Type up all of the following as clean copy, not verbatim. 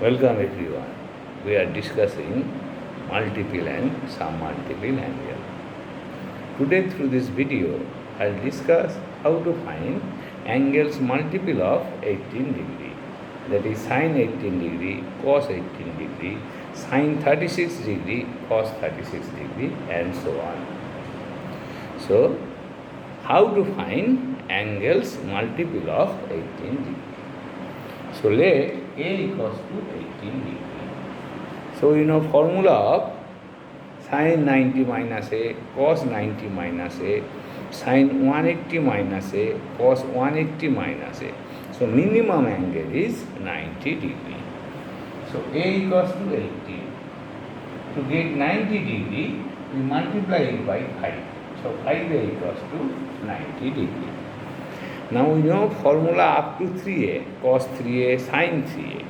Welcome everyone. We are discussing multiple and submultiple angle. Today through this video, I'll discuss how to find angles multiple of 18 degree. That is sine 18 degree, cos 18 degree, sine 36 degree, cos 36 degree and so on. So, how to find angles multiple of 18 degree. So let A equals to 18 degree. So you know formula of sin 90 minus A, cos 90 minus A, sin 180 minus A, cos 180 minus A. So minimum angle is 90 degree. So A equals to 18. To get 90 degree, we multiply it by 5. So 5A equals to 90 degree. Now we know formula up to 3a, cos 3a, sin 3a.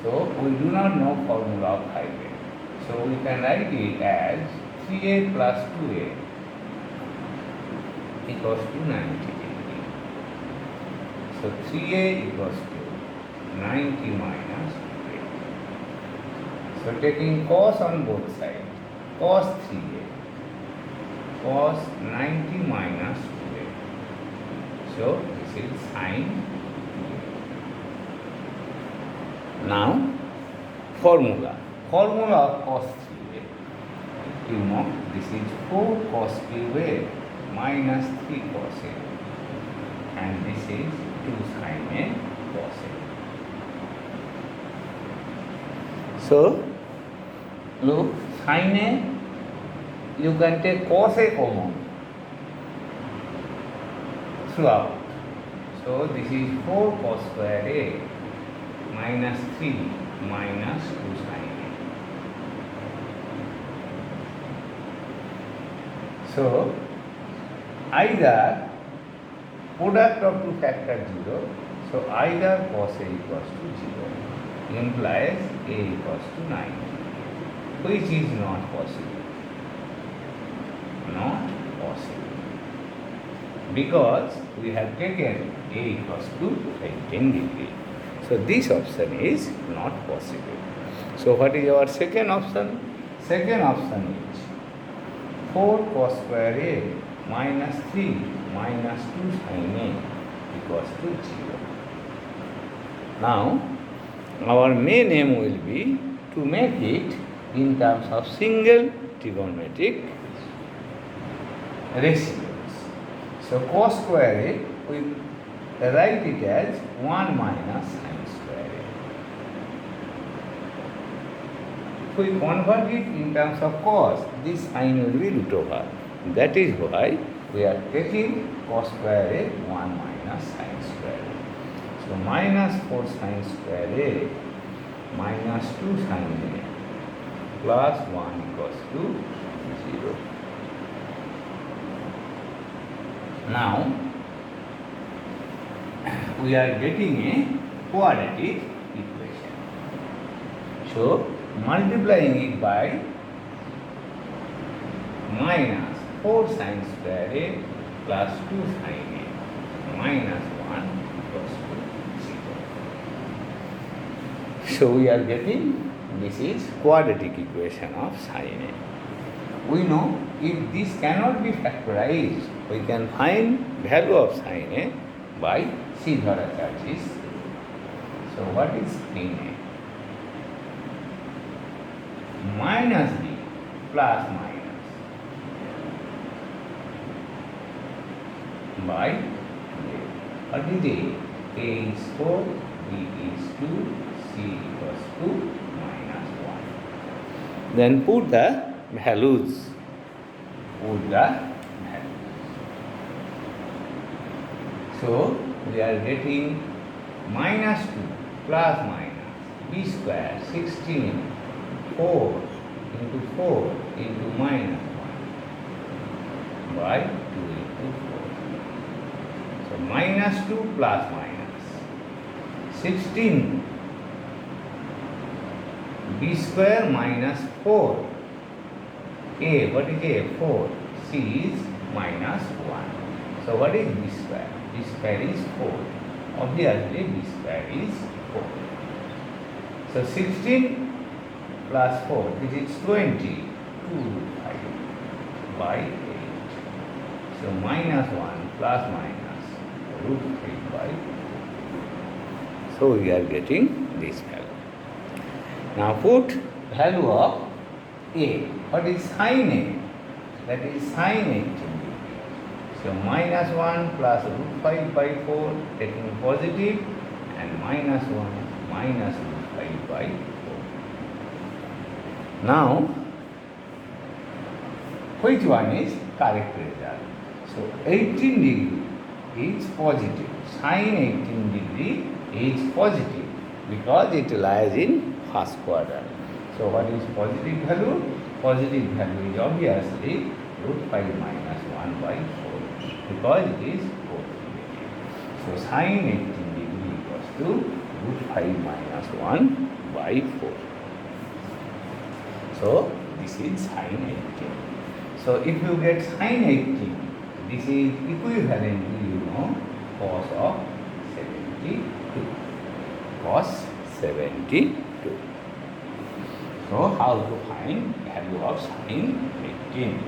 So we do not know formula of 5a. So we can write it as 3a plus 2a equals to 90 degree. So 3a equals to 90 minus 2a. So taking cos on both sides, cos 3a, cos 90 minus 2a. So this is sine. Now formula of cos 3a. You know this is 4 cos cube a minus 3 cos a, and this is 2 sine a cos a. So look, sine a, you can take cos a common throughout. So this is 4 cos square a minus 3 minus 2 sine a. So either product of two factors 0, so either cos a equals to 0 implies a equals to 90, which is not possible. Not possible. Because we have taken a equals to 18 degree. So this option is not possible. So what is our second option? Second option is 4 cos square a minus 3 minus 2 sine a equals to 0. Now our main aim will be to make it in terms of single trigonometric ratio. So cos square a, we write it as 1 minus sine square a. If we convert it in terms of cos, this sine will be root over. That is why we are taking cos square a 1 minus sine square a. So minus 4 sine square a minus 2 sine a plus 1 equals to 0. Now we are getting a quadratic equation. So multiplying it by minus 4 sine square a plus 2 sine a minus 1 equals to 0. So we are getting, this is quadratic equation of sine a. We know if this cannot be factorized, we can find value of sine a by C charges. So what is sin a? Minus b plus minus by a. What is a? A is 4, b is 2, c equals to minus 1. Then put the values. So we are getting minus 2 plus minus b square 16 4 into 4 into minus 1 by 2 into 4. So minus 2 plus minus 16 b square minus 4 a, what is a? 4. C is minus 1. So what is b square? B square is 4. Obviously b square is 4. So 16 plus 4, this is 20, 2 root 5 by 8. So minus 1 plus minus root 5 by 4. So we are getting this value. Now put value of a. What is sine a? That is sine 18 degree. So minus 1 plus root 5 by 4, taking positive, and minus 1 minus root 5 by 4. Now, which one is correct result? So 18 degree is positive. Sine 18 degree is positive because it lies in first quadrant. So what is positive value? Positive value is obviously root 5 minus 1 by 4 because it is positive. So sine 18 degree equals to root 5 minus 1 by 4. So this is sine 18. So if you get sine 18, this is equivalent to cos of 72. Cos 72. So how to find value of sine 18?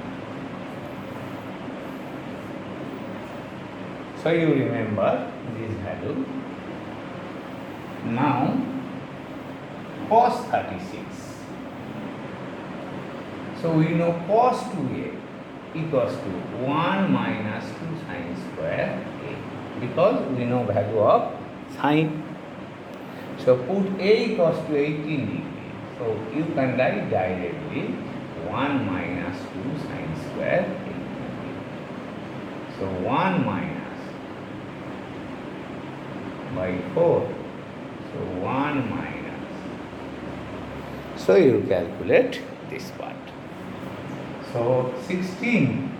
So you remember this value. Now cos 36. So we know cos 2a equals to 1 minus 2 sine square a, because we know value of sine. So put a equals to 18 degree. So you can write directly 1 minus 2 sine square a. So 1 minus by 4. So 1 minus. So you calculate this part. So 16,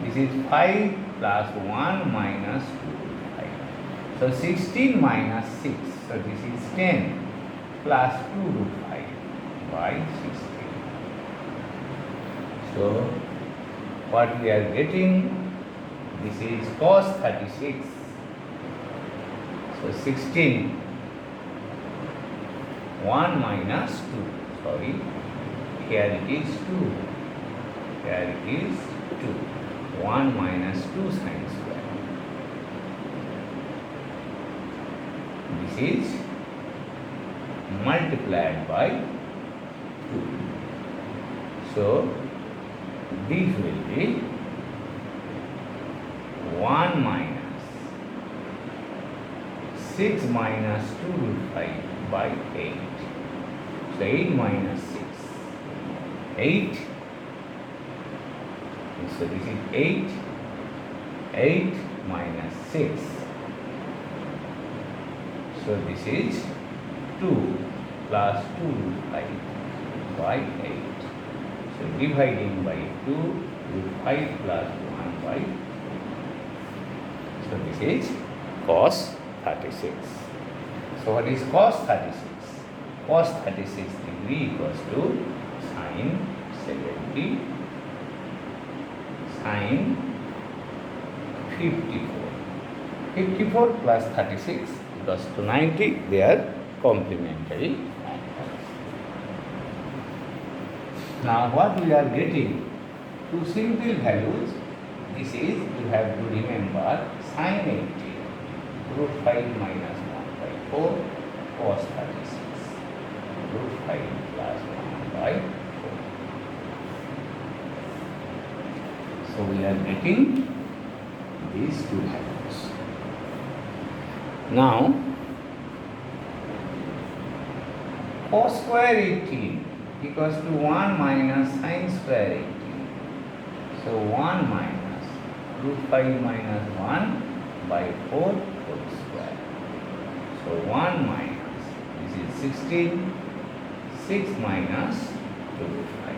this is 5 plus 1 minus 2, 5. So 16 minus 6, so this is 10 plus 2 root 5 by 16. So what we are getting, this is cos 36. So 16, 1 minus 2, sorry. Here it is 2. Here it is 2. 1 minus 2 sine square. This is multiplied by 2. So this will be 1 minus 6 minus 2 root 5 by 8. So 8 minus 6. 8. So this is 8. 8 minus 6. So this is 2 plus 2 root 5 by 8. So dividing by 2, root 5 plus 1 by 4. So this is cos 36. So what is cos 36? Cos 36 degree equals to sine 70, sine 54. 54 plus 36 equals to 90. They are complementary. Now what we are getting, two simple values. This is, you have to remember, sine 80, root 5 minus 1 by 4, cos 36, root 5 plus 1 by 4. So we are getting these two values. Now, cos square 18 equals to 1 minus sine square 18. So 1 minus root 5 minus 1 by 4 whole square. So 1 minus, this is 16, 6 minus 2 root 5.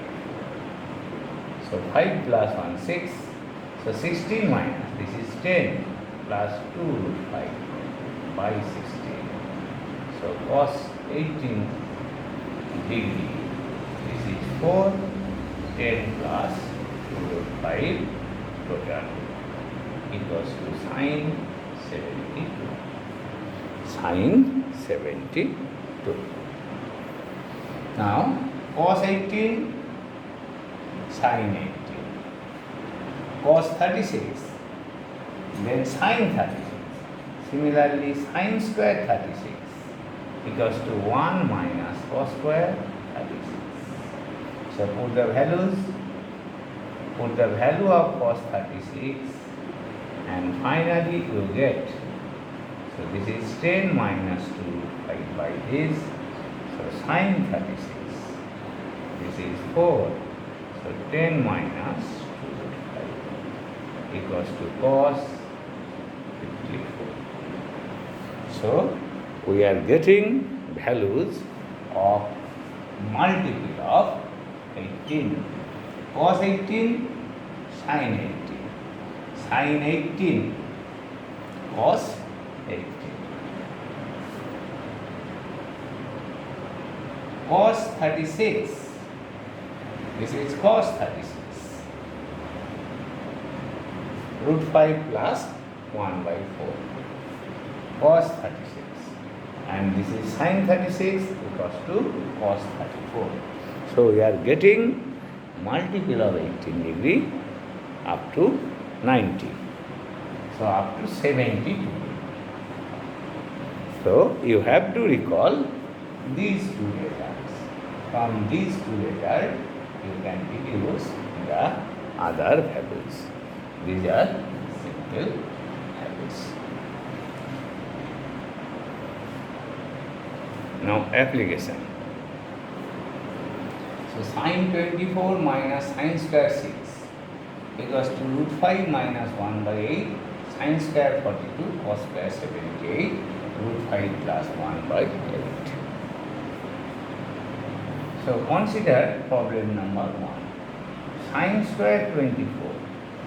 So 5 plus 1, 6. So 16 minus, this is 10 plus 2 root 5 by 16. So cos 18 degree, this is 4, 10 plus 2 root 5 total equals to sine 72. Sine 72. 2. Now cos 18, sin 18, cos 36, then sin 36. Similarly, sin square 36 equals to 1 minus cos square 36. So put the value of cos 36, and finally you get, so this is 10 minus 2 divided by this, so sin 36, this is 4, so 10 minus 2 equals to cos 54. So we are getting values of multiple of 18. Cos 18, sin 18, sin 18, cos 18, cos 36, this is cos 36, root 5 plus 1 by 4, cos 36, and this is sin 36 equals to cos 34. So we are getting multiple of 18 degree up to 90. So up to 72. So you have to recall these two letters. From these two letters you can deduce the other values. These are simple values. Now application. So sin 24 minus sin square 6 equals to root 5 minus 1 by 8 sin square 42 cos square 78 root 5 plus 1 by 8. So consider problem number 1. Sin square 24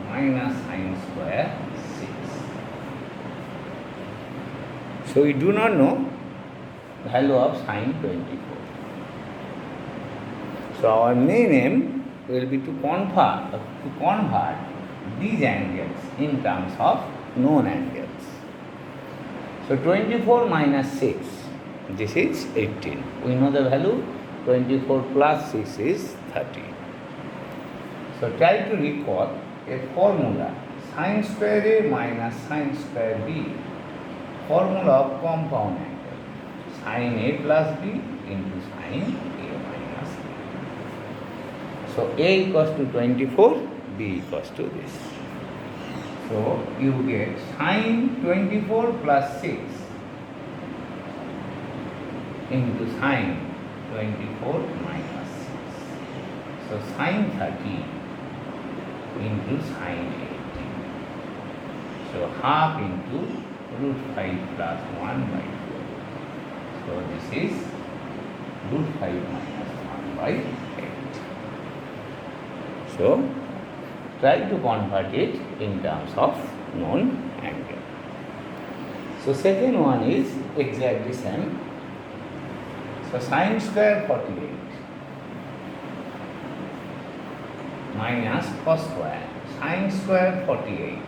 minus sin square 6. So we do not know value of sin 24. So our main aim will be to convert these angles in terms of known angles. So 24 minus 6, this is 18. We know the value, 24 plus 6 is 30. So try to recall a formula, sin square A minus sin square B, formula of compound angle, sin A plus B into sin A minus B. So A equals to 24, B equals to this. So you get sin 24 plus 6 into sin 24 minus 6. So sin 30 into sin 18. So half into root 5 plus 1 by 4. So this is root 5 minus 1 by 8. So try to convert it in terms of known angle. So second one is exactly same. So sin square 48 minus cos square, sin square 48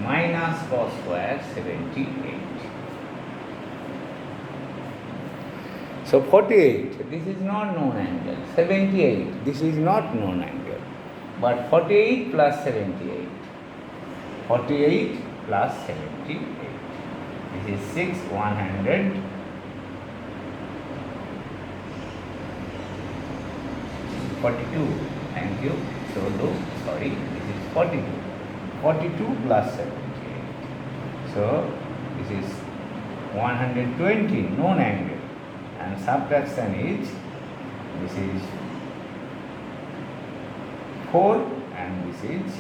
minus cos square 78. So 48, this is not known angle. 78, this is not known angle. But 48 plus 78, 48 plus 78, this is 6, 100, 42, thank you, so low, sorry, this is 42, 42 plus 78, so this is 120, known angle, and subtraction is, this is 4 and this is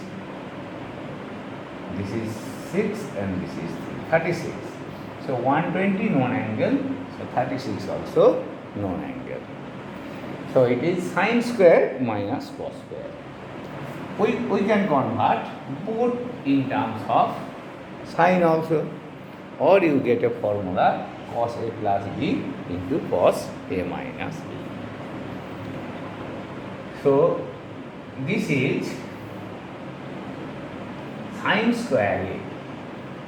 6 and this is 36. So 120 known angle, so 36 also known angle. So it is sin square minus cos square. We can convert both in terms of sin also, or you get a formula cos A plus B into cos A minus B. So this is sin square A.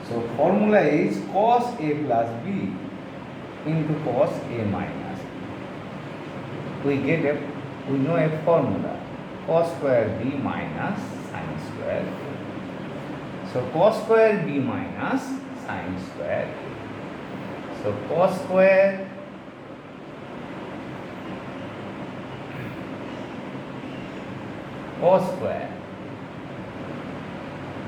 So formula is cos A plus B into cos A minus. We know a formula, cos square B minus sin square A. So cos square B minus sin square A. So cos square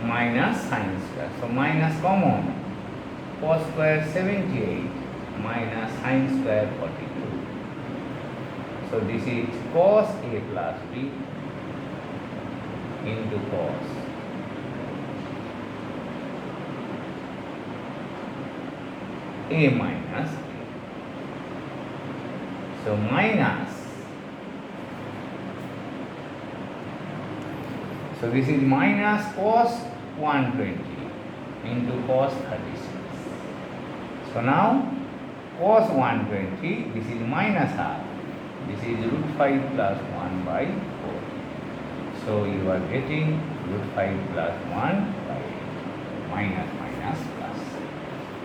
minus sin square. So minus common. Cos square 78 minus sin square 42. So this is cos A plus B into cos A minus B. So minus. So this is minus cos 120 into cos 36. So now cos 120, this is minus half. This is root 5 plus 1 by 4. So you are getting root 5 plus 1 by 8. Minus minus plus.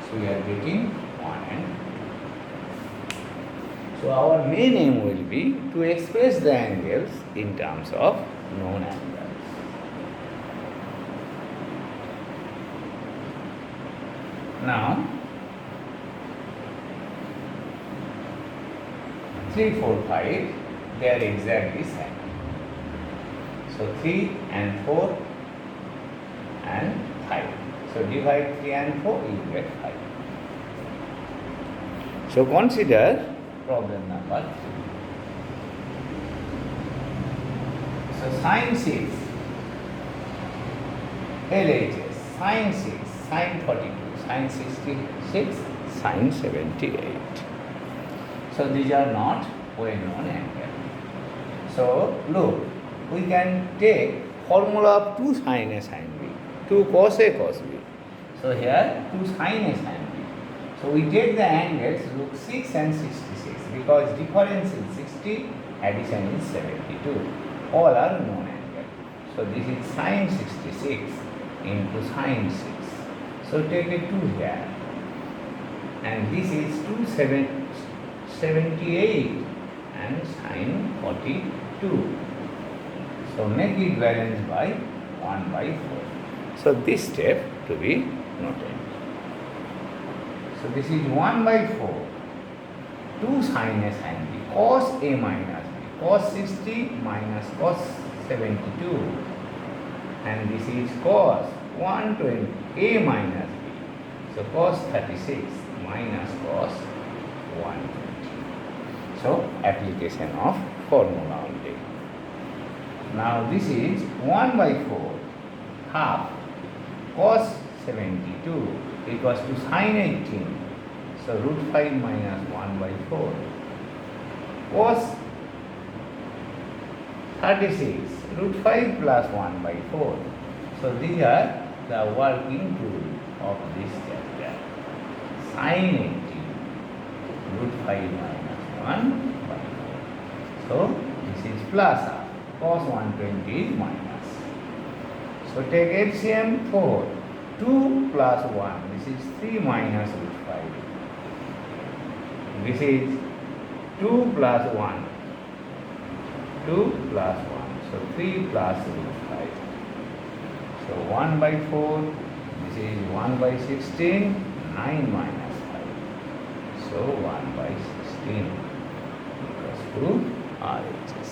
So we are getting 1 and 2. So our main aim will be to express the angles in terms of known angles. Now 3, 4, 5, they are exactly same. So 3 and 4 and 5. So divide 3 and 4, you get 5. So consider problem number 3. So sin 6, LHS, sin 6, sin 42, sin 66, sin 78. So these are not well-known angles. So look, we can take formula of 2 sin A sin B, 2 cos A cos B. So here 2 sin A sin B. So we take the angles, look 6 and 66, because difference is 60, addition is 72. All are known angles. So this is sin 66 into sin 6. So take a 2 here. And this is 278 and sin 42. So make it balance by 1 by 4. So this step to be noted. So this is 1 by 4. 2 sin A sin B. Cos A minus B. Cos 60 minus cos 72. And this is cos 120 A minus B. So cos 36 minus cos 120. So application of formula only. Now this is 1 by 4 half cos 72 equals to sin 18. So root 5 minus 1 by 4. Cos 36 root 5 plus 1 by 4. So these are the working tool of this chapter. Sin 18 root 5 minus 1 by 4. So this is plus half. Cos 120 is minus. So take LCM 4. 2 plus 1. This is 3 minus root 5. This is 2 plus 1. 2 plus 1. So 3 plus root 5. So 1 by 4. This is 1 by 16. 9 minus 5. So 1 by 16 equals to RHS.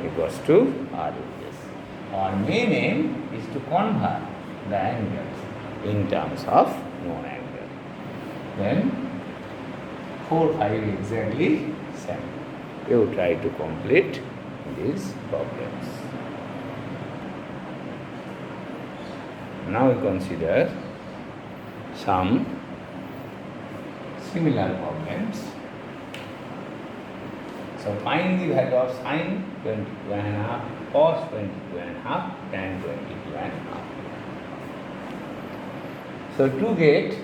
Equals to RHS. Our main aim is to convert the angles in terms of known angle. Then 4, 5 exactly same. You try to complete these problems. Now we consider some similar problems. So find the value of sin 22.5, cos 22.5, tan 22.5. So to get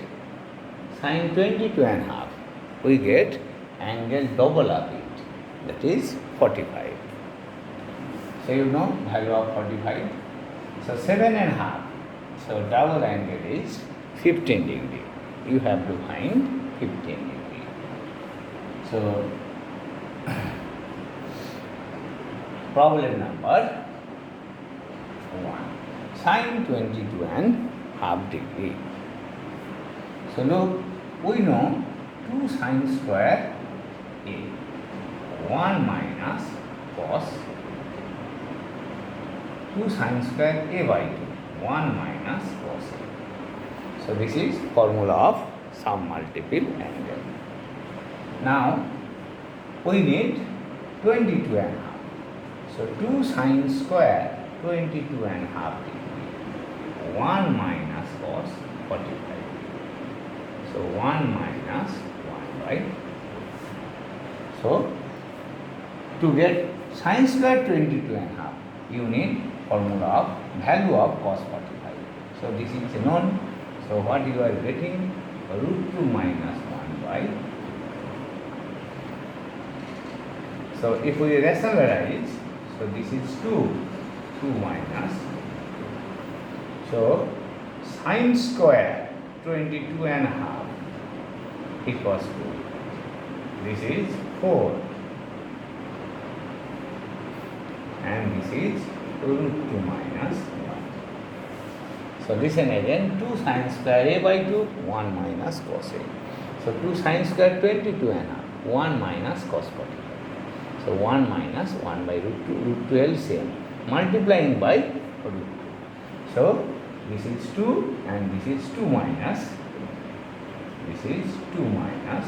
sin 22.5, we get angle double of it, that is 45. So you know value of 45. So 7.5. So double angle is 15 degree. You have to find 15 degree. So, problem number 1. Sine 22 and half degree. So look, we know 2 sine square a, 1 minus cos 2 sine square a by 2, 1 minus cos a. So this is formula of submultiple angle. Now we need 22 and a half. So 2 sine square 22 and a half degree, 1 minus cos 45. So 1 minus 1 by. So to get sine square 22 and a half, you need formula of value of cos 45. So this is known. So what you are getting? Root 2 minus 1 by. So if we rationalize, so this is 2 minus. So sine square 22 and a half equals to, this is 4 and this is root 2 minus 1. So listen again, 2 sine square a by 2, 1 minus cos a. So 2 sine square 22 and a half, 1 minus cos 45. So 1 minus 1 by root 2, root 12 same, multiplying by root 2. So this is 2 and this is 2 minus, this is 2 minus.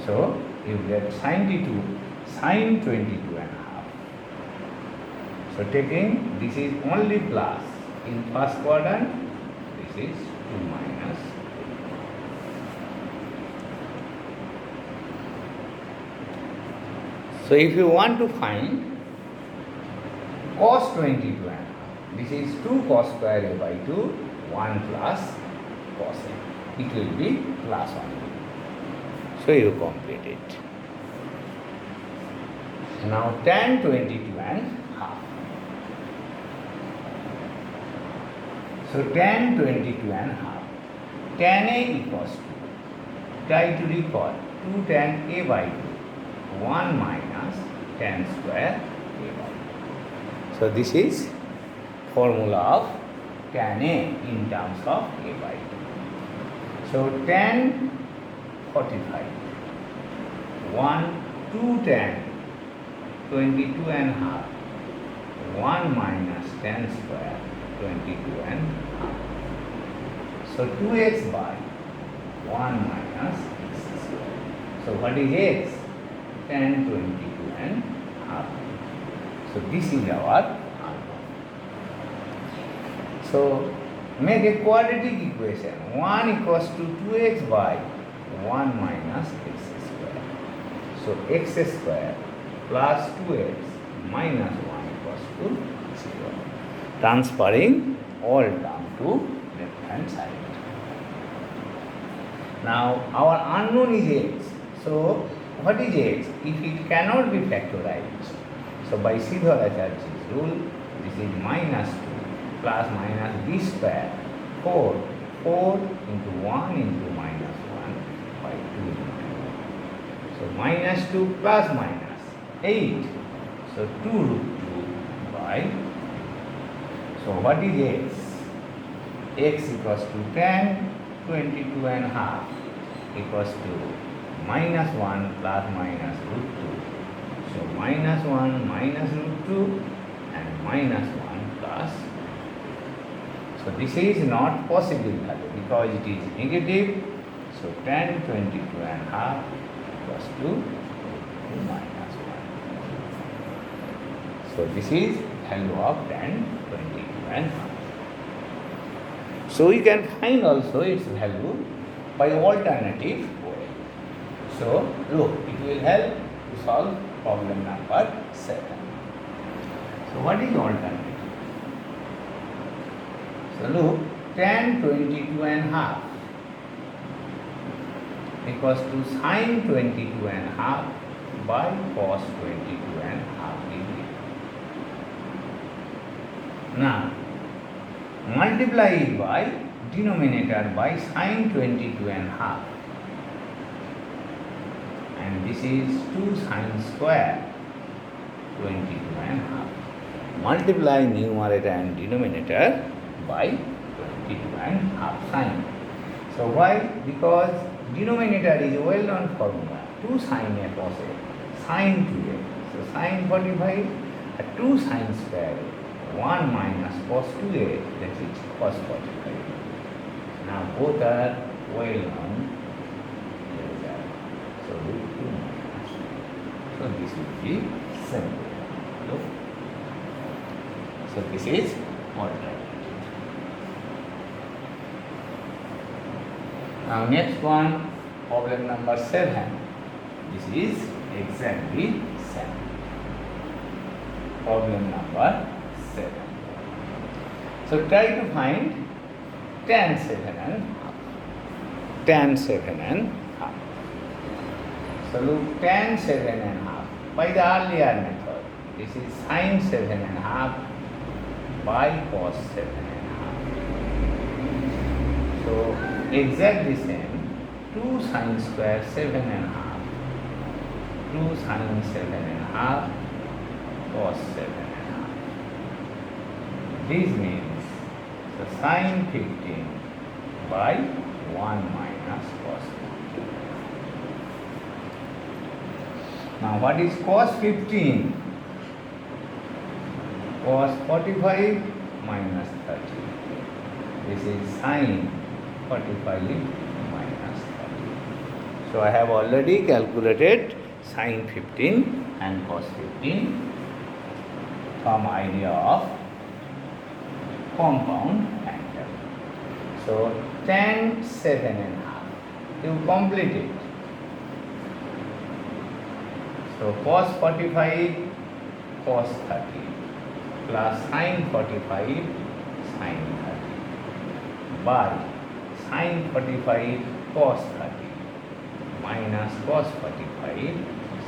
So you get sine 22 and a half. So taking, this is only plus in first quadrant, this is 2 minus. So if you want to find cos 22 and a half, this is 2 cos square a by 2, 1 plus cos a. It will be plus 1. So you complete it. Now tan 22 and half. So tan 22 and half. Tan a equals to, try to recall, 2 tan a by 2, 1 minus tan square a by 2. So this is formula of tan a in terms of a by 2. So tan 45, 2 tan 22 and half, 1 minus tan square 22 and half. So 2x by 1 minus x square. So what is x? Tan 22 and half. So this is our answer. So make a quadratic equation. 1 equals to 2x by 1 minus x square. So x square plus 2x minus 1 equals to 0. Transferring all term to left hand side. Now our unknown is x. So what is x? If it cannot be factorized, so by Sridharacharya's rule, this is minus 2 plus minus b square, 4 into 1 into minus 1 by 2 into 2. So minus 2 plus minus 8. So 2 root 2 by. So what is x? X equals to tan 22 and half equals to minus 1 plus minus root 2. So minus 1 minus root 2 and minus 1 plus. So this is not possible value because it is negative. So tan 22 and half equals to minus 1. So this is value of tan 22 and half. So we can find also its value by alternative way. So look, it will help to solve problem number 7. So what is alternative? So look, tan 22 and half equals to sine 22 and half by cos 22 and half degree. Now multiply it by denominator by sine 22 and half. and this is 2 sine square 22 and half. Multiply numerator and denominator by 22 and half sine. So why? Because denominator is a well-known formula, 2 sine a cos a, sine 2a. So sine 45, 2 sine square, 1 minus cos 2a, that is cos 45. Now both are well-known. So root 2 minus 2. So this will be simple. Look. So this is alternative. Now next one, problem number 7. This is exactly same. Problem number 7. So try to find tan 7 and half. Tan 7 and half. So look, tan 7 and half by the earlier method. This is sine 7 and half by cos 7 and half. So exactly same, 2 sine square 7 and half, 2 sine 7 and half cos 7 and half. This means the sine 15 by 1 minus cos 15. Now what is cos 15? Cos 45 minus 30. This is sine 45 minus 30. So I have already calculated sine 15 and cos 15 from idea of compound angle. So tan 7 and half. You complete it. So cos 45 cos 30 plus sine 45 sine 30 by sine 45 cos 30 minus cos 45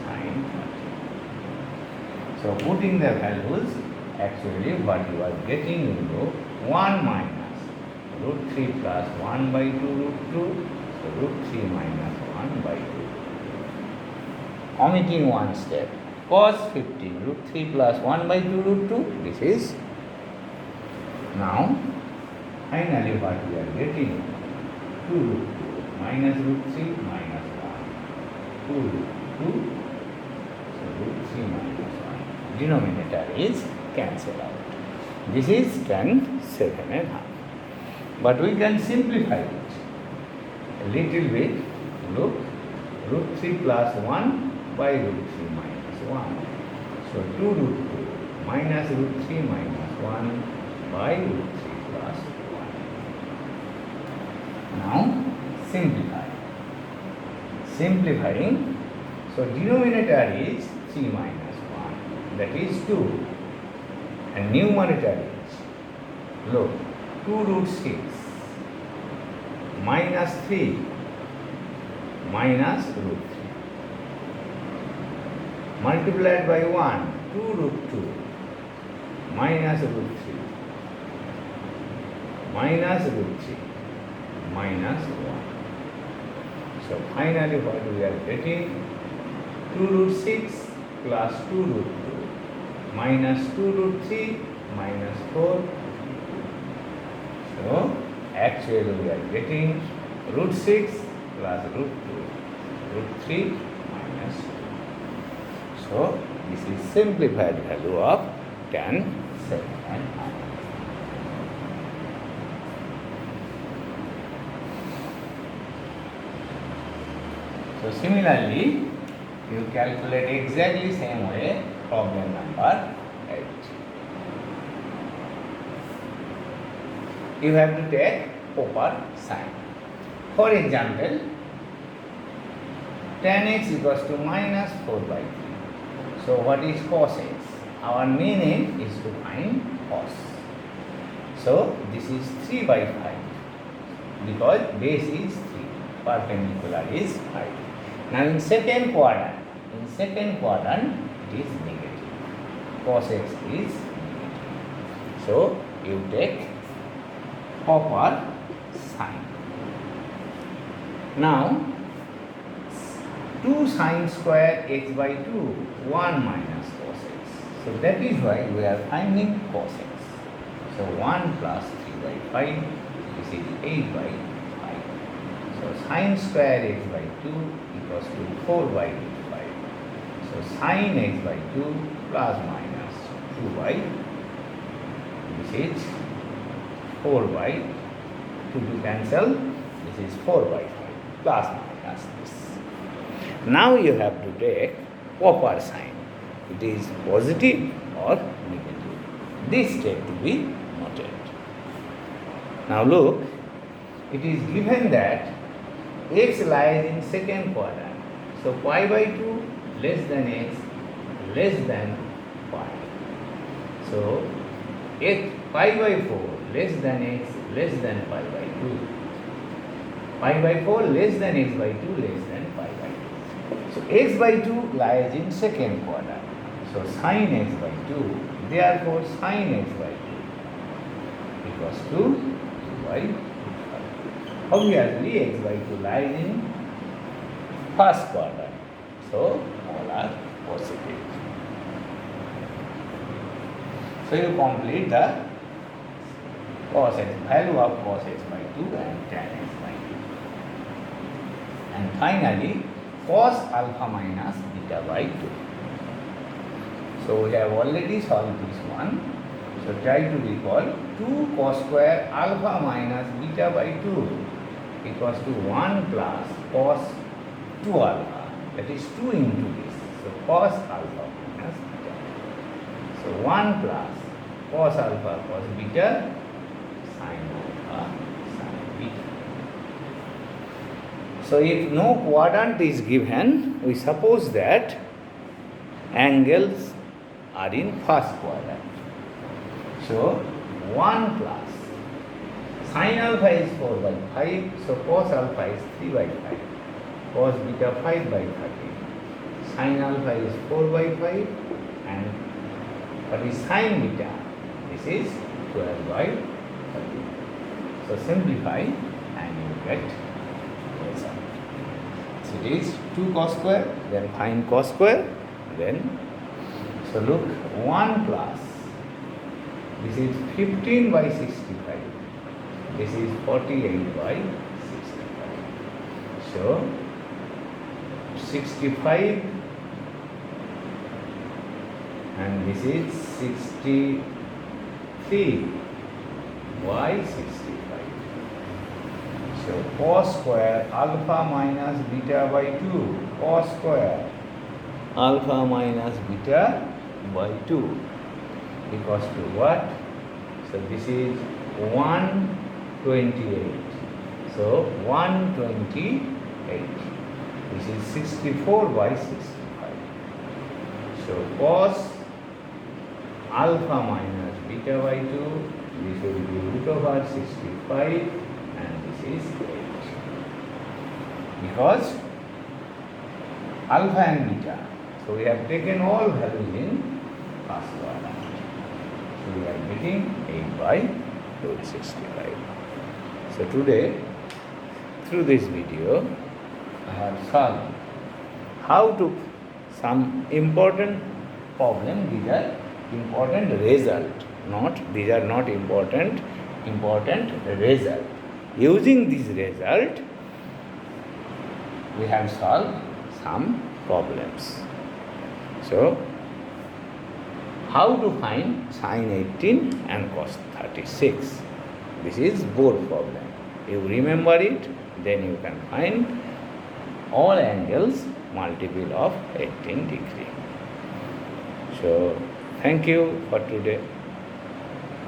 sine 30. So putting the values, actually what you are getting into 1 minus root 3 plus 1 by 2 root 2. So root 3 minus 1 by 2. Omitting one step. Cos 15 root 3 plus 1 by 2 root 2. This is now finally what we are getting, 2 root 2 minus root 3 minus 1, 2 root 2, so root 3 minus 1. Denominator is cancelled out. This is tan 7 and half. But we can simplify it a little bit. Look, root 3 plus 1 by root 3 minus 1. So 2 root 2 minus root 3 minus 1 by root 3 plus 1. Now simplify. Simplifying, so denominator is 3 minus 1, that is 2. And numerator is, look, 2 root 6 minus 3 minus root 3 multiplied by 1, 2 root 2 minus root 3 minus root 3 minus 1. So finally what we are getting, 2 root 6 plus 2 root 2 minus 2 root 3 minus 4. So actually we are getting root 6 plus root 2, root 3 minus 2. So this is simplified value of tan 7 and half. So similarly, you calculate exactly same way problem number 8. You have to take proper sign. For example, tan x equals to minus 4 by 3. So what is cos x? Our main aim is to find cos. So this is 3 by 5 because base is 3, perpendicular is 5. Now in second quadrant it is negative. Cos x is negative. So you take proper sign. Now 2 sine square x by 2, 1 minus cos x. So that is why we are finding cos x. So 1 plus 3 by 5, this is 8 by 5. So sine square x by 2 equals to 4 by 5. So sine x by 2 plus minus 2 by, this is 4 by 2 to cancel, this is 4 by 5 plus minus this. Now you have to take proper sign. It is positive or negative. This step to be noted. Now look, it is given that x lies in second quadrant. So pi by 2 less than x less than pi. So pi by 4 less than x less than pi by 2. Pi by 4 less than x by 2 less than pi by 2. So x by 2 lies in second quadrant. So sin x by 2, therefore sin x by 2 equals to 2 by 2. Obviously x by 2 lies in first quadrant. So all are positive. So you complete the cos x, value of cos x by 2 and tan x by 2. And finally, cos alpha minus beta by 2. So we have already solved this one. So try to recall 2 cos square alpha minus beta by 2 equals to 1 plus cos 2 alpha. That is 2 into this. So cos alpha minus beta. So 1 plus cos alpha cos beta sin alpha sin beta. So if no quadrant is given, we suppose that angles are in first quadrant. So 1 plus sin alpha is 4 by 5, so cos alpha is 3 by 5, cos beta 5 by 30, sin alpha is 4 by 5, and what is sin beta? This is 12 by 30. So simplify and you get result. So it is 2 cos square, then find cos square, then so look 1 plus, this is 15 by 65, this is 48 by 65. So 65 and this is 63 by 65. So cos square alpha minus beta by 2, cos square alpha minus beta by 2 equals to what? So this is 128. So 128. This is 64 by 65. So cos alpha minus beta by 2, this will be root over 65 and this is 8. Because alpha and beta. So we have taken all values in first quadrant. So we are getting 8 by root 65. So today, through this video, I have solved how to some important problem. These are important result. These are not important result. Using this result, we have solved some problems. So, how to find sin 18 and cos 36? This is board problem. You remember it, then you can find all angles multiple of 18 degree. So, thank you for today.